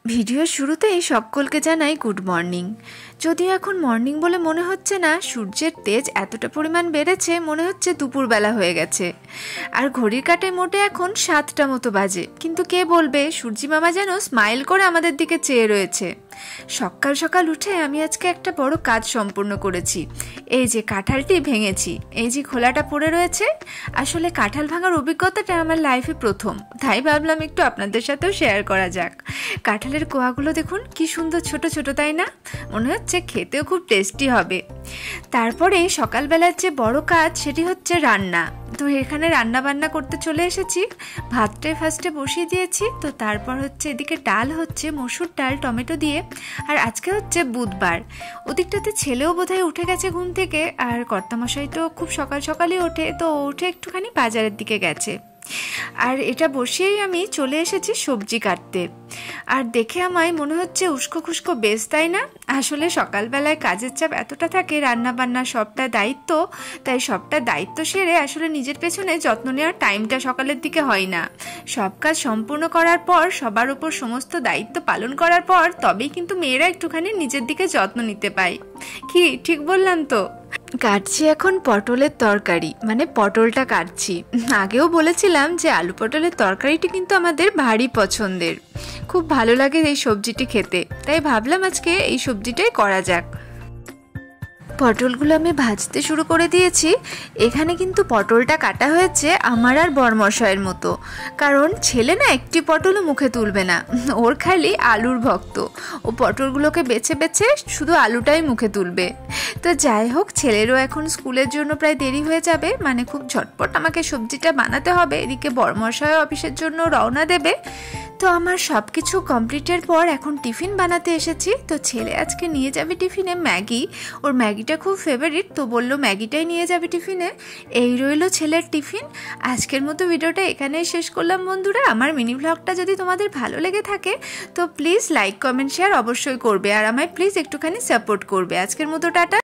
ভিডিওর শুরুতেই সকলকে জানাই গুড মর্নিং। যদিও এখন মর্নিং বলে মনে হচ্ছে না, সূর্যের তেজ এতটা পরিমাণ বেড়েছে মনে হচ্ছে দুপুরবেলা হয়ে গেছে। আর ঘড়ির কাঁটায় মোটে এখন 7টা মতো বাজে, কিন্তু কে বলবে সূর্যি মামা যেন স্মাইল করে আমাদের দিকে চেয়ে রয়েছে। সকাল সকাল উঠে আমি আজকে একটা বড় কাজ সম্পূর্ণ করেছি। এই যে কাঁঠালটি ভেঙেছি, এই যে খোলাটা পড়ে রয়েছে। আসলে কাঁঠাল ভাঙার অভিজ্ঞতাটা আমার লাইফে প্রথম, তাই ভাবলাম একটু আপনাদের সাথেও শেয়ার করা যাক। কাঁঠালের কোয়াগুলো দেখুন কি সুন্দর ছোট ছোট, তাই না? মনে হচ্ছে খেতেও খুব টেস্টি হবে। তারপরে সকালবেলার যে বড় কাজ সেটি হচ্ছে রান্না। তো এখানে রান্না বান্না করতে চলে এসেছি। ভাতটাই ফার্স্টে বসিয়ে দিয়েছি, তো তারপর হচ্ছে এদিকে ডাল হচ্ছে, মসুর ডাল টমেটো দিয়ে। আর আজকে হচ্ছে বুধবার, ওদিকটাতে ছেলেও বোধহয় উঠে গেছে ঘুম থেকে, আর কর্তামশাই তো খুব সকাল সকালই ওঠে, তো উঠে একটুখানি বাজারের দিকে গেছে। আর এটা বসিয়েই আমি চলে এসেছি সবজি কাটতে। আর দেখে আমায় মনে হচ্ছে উস্কো খুস্কো বেশ, তাই না? আসলে সকালবেলায় কাজের চাপ এতটা থাকে, রান্না বান্না সবটা দায়িত্ব, তাই সবটা দায়িত্ব সেরে আসলে নিজের পেছনে যত্ন নেওয়ার টাইমটা সকালের দিকে হয় না। সব কাজ সম্পূর্ণ করার পর, সবার উপর সমস্ত দায়িত্ব পালন করার পর তবেই কিন্তু মেয়েরা একটুখানি নিজের দিকে যত্ন নিতে পায়। কি ঠিক বললাম তো? কাটছি এখন পটলের তরকারি, মানে পটলটা কাটছি। আগেও বলেছিলাম যে আলু পটলের তরকারিটি কিন্তু আমাদের ভারী পছন্দের, খুব ভালো লাগে এই সবজিটি খেতে, তাই ভাবলাম আজকে এই সবজিটাই করা যাক। পটলগুলো আমি ভাজতে শুরু করে দিয়েছি। এখানে কিন্তু পটলটা কাটা হয়েছে আমার আর বরমশাইয়ের মতো, কারণ ছেলে না একটি পটলও মুখে তুলবে না, ওর খালি আলুর ভক্ত। ও পটলগুলোকে বেছে বেছে শুধু আলুটাই মুখে তুলবে। তো যাই হোক, ছেলেরও এখন স্কুলের জন্য প্রায় দেরি হয়ে যাবে, মানে খুব ঝটপট আমাকে সবজিটা বানাতে হবে। এদিকে বরমশাইও অফিসের জন্য রওনা দেবে। তো আমার সব কিছু কমপ্লিটের পর এখন টিফিন বানাতে এসেছি। তো ছেলে আজকে নিয়ে যাবে টিফিনে ম্যাগি, ওর ম্যাগিটা খুব ফেভারিট, তো বললো ম্যাগিটাই নিয়ে যাবে টিফিনে। এই রইলো ছেলের টিফিন। আজকের মতো ভিডিওটা এখানেই শেষ করলাম বন্ধুরা। আমার মিনি ব্লগটা যদি তোমাদের ভালো লেগে থাকে তো প্লিজ লাইক কমেন্ট শেয়ার অবশ্যই করবে, আর আমায় প্লিজ একটুখানি সাপোর্ট করবে। আজকের মতো টাটা।